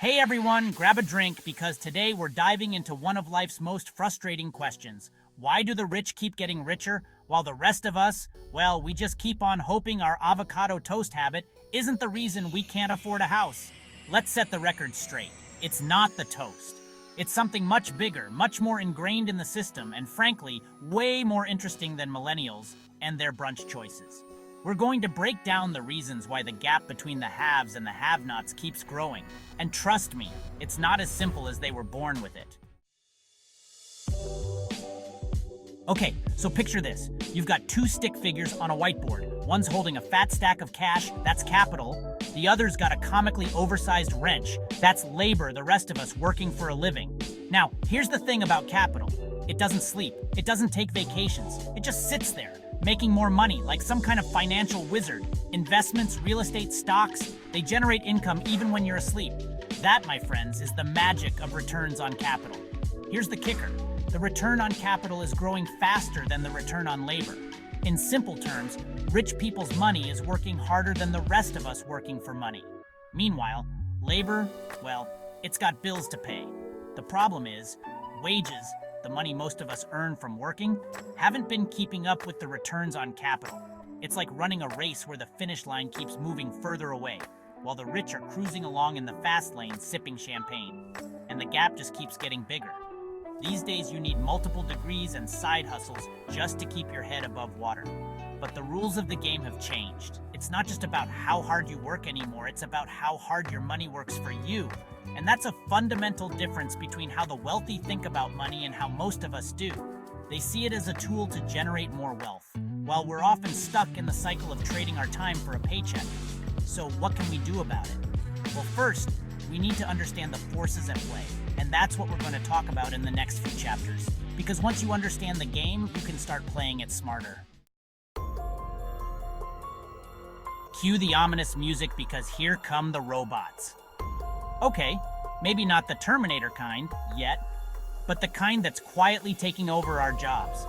Hey everyone, grab a drink because today we're diving into one of life's most frustrating questions. Why do the rich keep getting richer while the rest of us, well, we just keep on hoping our avocado toast habit isn't the reason we can't afford a house? Let's set the record straight. It's not the toast. It's something much bigger, much more ingrained in the system, and frankly, way more interesting than millennials and their brunch choices. We're going to break down the reasons why the gap between the haves and the have-nots keeps growing. And trust me, it's not as simple as they were born with it. Okay, so picture this. You've got two stick figures on a whiteboard. One's holding a fat stack of cash, that's capital. The other's got a comically oversized wrench, that's labor, the rest of us working for a living. Now, here's the thing about capital. It doesn't sleep, it doesn't take vacations, it just sits there, making more money like some kind of financial wizard. Investments, real estate, stocks, they generate income even when you're asleep. That, my friends, is the magic of returns on capital. Here's the kicker. The return on capital is growing faster than the return on labor. In simple terms, rich people's money is working harder than the rest of us working for money. Meanwhile, labor, well, it's got bills to pay. The problem is, wages, the money most of us earn from working, haven't been keeping up with the returns on capital. It's like running a race where the finish line keeps moving further away, while the rich are cruising along in the fast lane sipping champagne. And the gap just keeps getting bigger. These days you need multiple degrees and side hustles just to keep your head above water. But the rules of the game have changed. It's not just about how hard you work anymore, it's about how hard your money works for you. And that's a fundamental difference between how the wealthy think about money and how most of us do. They see it as a tool to generate more wealth, while we're often stuck in the cycle of trading our time for a paycheck. So what can we do about it? Well, first, we need to understand the forces at play. And that's what we're going to talk about in the next few chapters. Because once you understand the game, you can start playing it smarter. Cue the ominous music because here come the robots. Okay, maybe not the Terminator kind, yet, but the kind that's quietly taking over our jobs.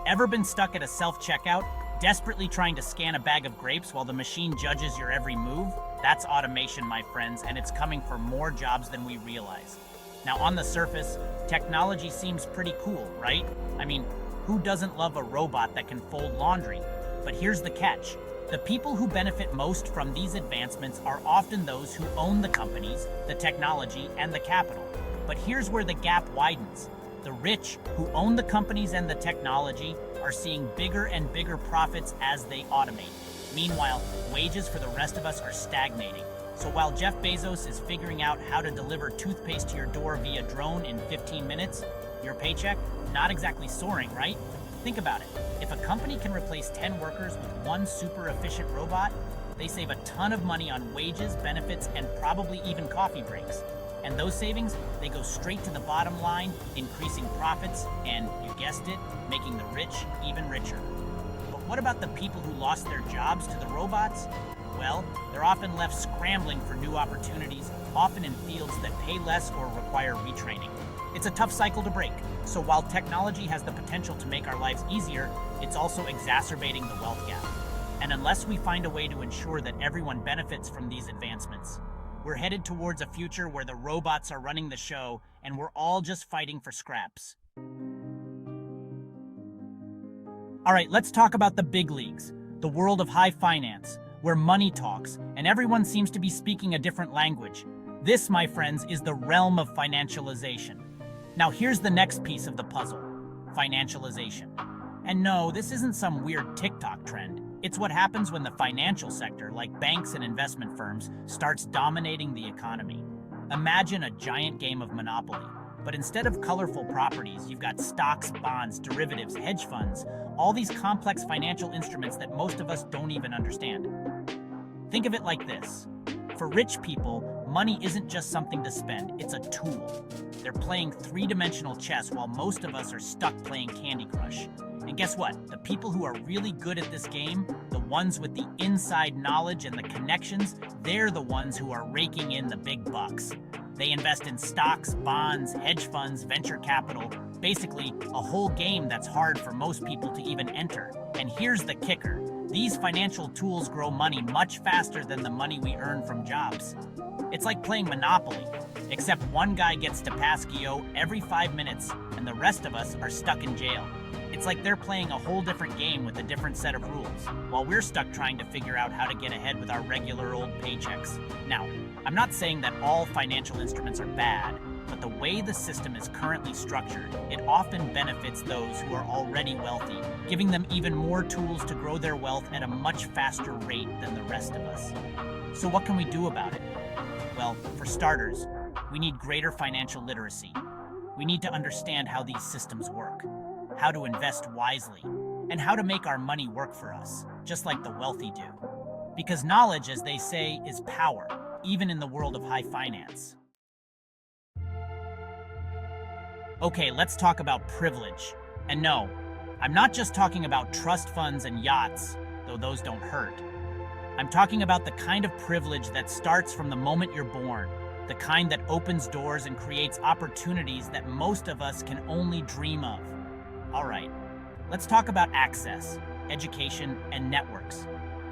Ever been stuck at a self-checkout, desperately trying to scan a bag of grapes while the machine judges your every move? That's automation, my friends, and it's coming for more jobs than we realize. Now, on the surface, technology seems pretty cool, right? I mean, who doesn't love a robot that can fold laundry? But here's the catch. The people who benefit most from these advancements are often those who own the companies, the technology, and the capital. But here's where the gap widens. The rich, who own the companies and the technology, are seeing bigger and bigger profits as they automate. Meanwhile, wages for the rest of us are stagnating. So while Jeff Bezos is figuring out how to deliver toothpaste to your door via drone in 15 minutes, your paycheck, not exactly soaring, right? Think about it. If a company can replace 10 workers with one super efficient robot, they save a ton of money on wages, benefits, and probably even coffee breaks. And those savings, they go straight to the bottom line, increasing profits, and, you guessed it, making the rich even richer. But what about the people who lost their jobs to the robots? Well, they're often left scrambling for new opportunities, often in fields that pay less or require retraining. It's a tough cycle to break. So while technology has the potential to make our lives easier, it's also exacerbating the wealth gap. And unless we find a way to ensure that everyone benefits from these advancements, we're headed towards a future where the robots are running the show and we're all just fighting for scraps. All right, let's talk about the big leagues, the world of high finance, where money talks, and everyone seems to be speaking a different language. This, my friends, is the realm of financialization. Now here's the next piece of the puzzle, financialization. And no, this isn't some weird TikTok trend. It's what happens when the financial sector, like banks and investment firms, starts dominating the economy. Imagine a giant game of Monopoly, but instead of colorful properties, you've got stocks, bonds, derivatives, hedge funds, all these complex financial instruments that most of us don't even understand. Think of it like this. For rich people, money isn't just something to spend, it's a tool. They're playing three-dimensional chess while most of us are stuck playing Candy Crush. And guess what? The people who are really good at this game, the ones with the inside knowledge and the connections, they're the ones who are raking in the big bucks. They invest in stocks, bonds, hedge funds, venture capital, basically a whole game that's hard for most people to even enter. And here's the kicker. These financial tools grow money much faster than the money we earn from jobs. It's like playing Monopoly, except one guy gets to pass Geo every 5 minutes and the rest of us are stuck in jail. It's like they're playing a whole different game with a different set of rules, while we're stuck trying to figure out how to get ahead with our regular old paychecks. Now, I'm not saying that all financial instruments are bad, but the way the system is currently structured, it often benefits those who are already wealthy, giving them even more tools to grow their wealth at a much faster rate than the rest of us. So what can we do about it? Well, for starters, we need greater financial literacy. We need to understand how these systems work, how to invest wisely, and how to make our money work for us, just like the wealthy do. Because knowledge, as they say, is power, even in the world of high finance. Okay, let's talk about privilege. And no, I'm not just talking about trust funds and yachts, though those don't hurt. I'm talking about the kind of privilege that starts from the moment you're born, the kind that opens doors and creates opportunities that most of us can only dream of. All right, let's talk about access, education, and networks.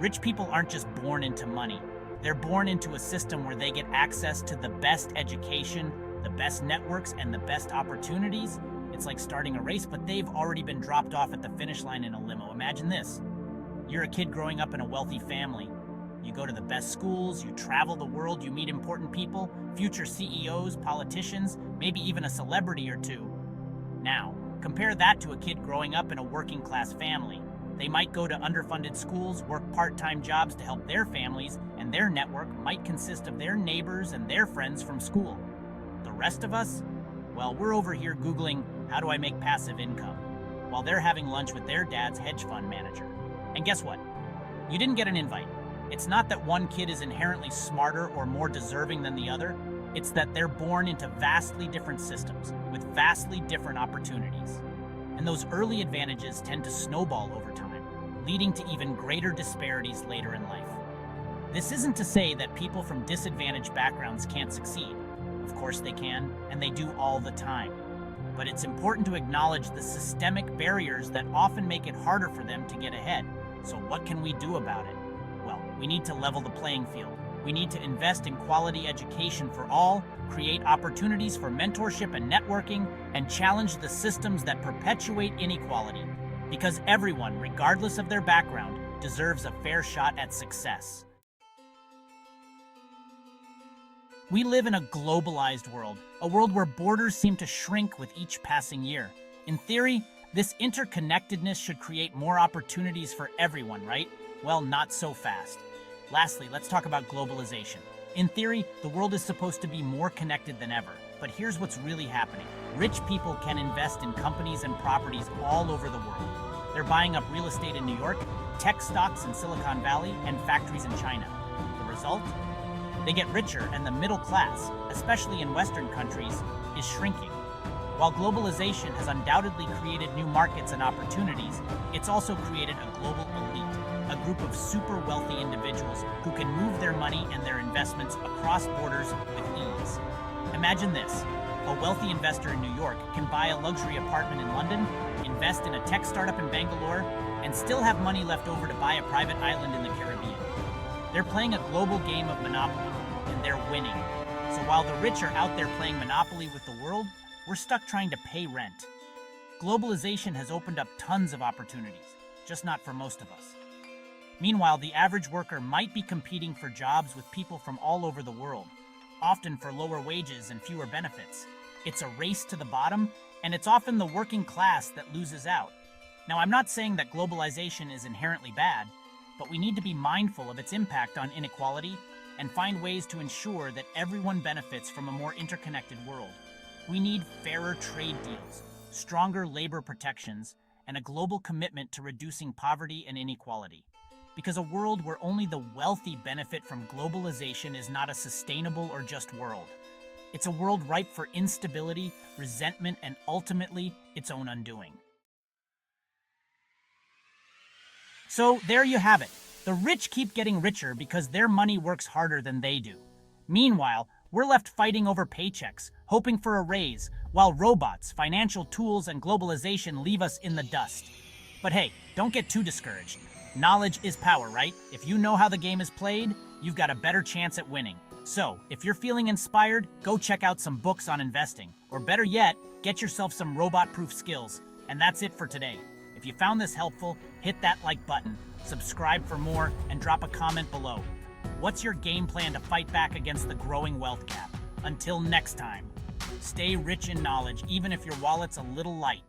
Rich people aren't just born into money. They're born into a system where they get access to the best education, the best networks, and the best opportunities. It's like starting a race, but they've already been dropped off at the finish line in a limo. Imagine this. You're a kid growing up in a wealthy family. You go to the best schools, you travel the world, you meet important people, future CEOs, politicians, maybe even a celebrity or two. Now, compare that to a kid growing up in a working class family. They might go to underfunded schools, work part-time jobs to help their families, and their network might consist of their neighbors and their friends from school. The rest of us? Well, we're over here Googling, how do I make passive income? While they're having lunch with their dad's hedge fund manager. And guess what? You didn't get an invite. It's not that one kid is inherently smarter or more deserving than the other. It's that they're born into vastly different systems with vastly different opportunities. And those early advantages tend to snowball over time, leading to even greater disparities later in life. This isn't to say that people from disadvantaged backgrounds can't succeed. Of course they can, and they do all the time. But it's important to acknowledge the systemic barriers that often make it harder for them to get ahead. So what can we do about it? Well, we need to level the playing field. We need to invest in quality education for all, create opportunities for mentorship and networking, and challenge the systems that perpetuate inequality. Because everyone, regardless of their background, deserves a fair shot at success. We live in a globalized world, a world where borders seem to shrink with each passing year. In theory, this interconnectedness should create more opportunities for everyone, right? Well, not so fast. Lastly, let's talk about globalization. In theory, the world is supposed to be more connected than ever, but here's what's really happening. Rich people can invest in companies and properties all over the world. They're buying up real estate in New York, tech stocks in Silicon Valley, and factories in China. The result? They get richer, and the middle class, especially in Western countries, is shrinking. While globalization has undoubtedly created new markets and opportunities, it's also created a global elite, a group of super wealthy individuals who can move their money and their investments across borders with ease. Imagine this. A wealthy investor in New York can buy a luxury apartment in London, invest in a tech startup in Bangalore, and still have money left over to buy a private island in the Caribbean. They're playing a global game of Monopoly, and they're winning. So while the rich are out there playing Monopoly with the world, we're stuck trying to pay rent. Globalization has opened up tons of opportunities, just not for most of us. Meanwhile, the average worker might be competing for jobs with people from all over the world, often for lower wages and fewer benefits. It's a race to the bottom, and it's often the working class that loses out. Now, I'm not saying that globalization is inherently bad, but we need to be mindful of its impact on inequality and find ways to ensure that everyone benefits from a more interconnected world. We need fairer trade deals, stronger labor protections, and a global commitment to reducing poverty and inequality. Because a world where only the wealthy benefit from globalization is not a sustainable or just world. It's a world ripe for instability, resentment, and ultimately, its own undoing. So there you have it. The rich keep getting richer because their money works harder than they do. Meanwhile, we're left fighting over paychecks, hoping for a raise, while robots, financial tools, and globalization leave us in the dust. But hey, don't get too discouraged. Knowledge is power, right? If you know how the game is played, you've got a better chance at winning. So, if you're feeling inspired, go check out some books on investing. Or better yet, get yourself some robot-proof skills. And that's it for today. If you found this helpful, hit that like button, subscribe for more, and drop a comment below. What's your game plan to fight back against the growing wealth gap? Until next time, stay rich in knowledge, even if your wallet's a little light.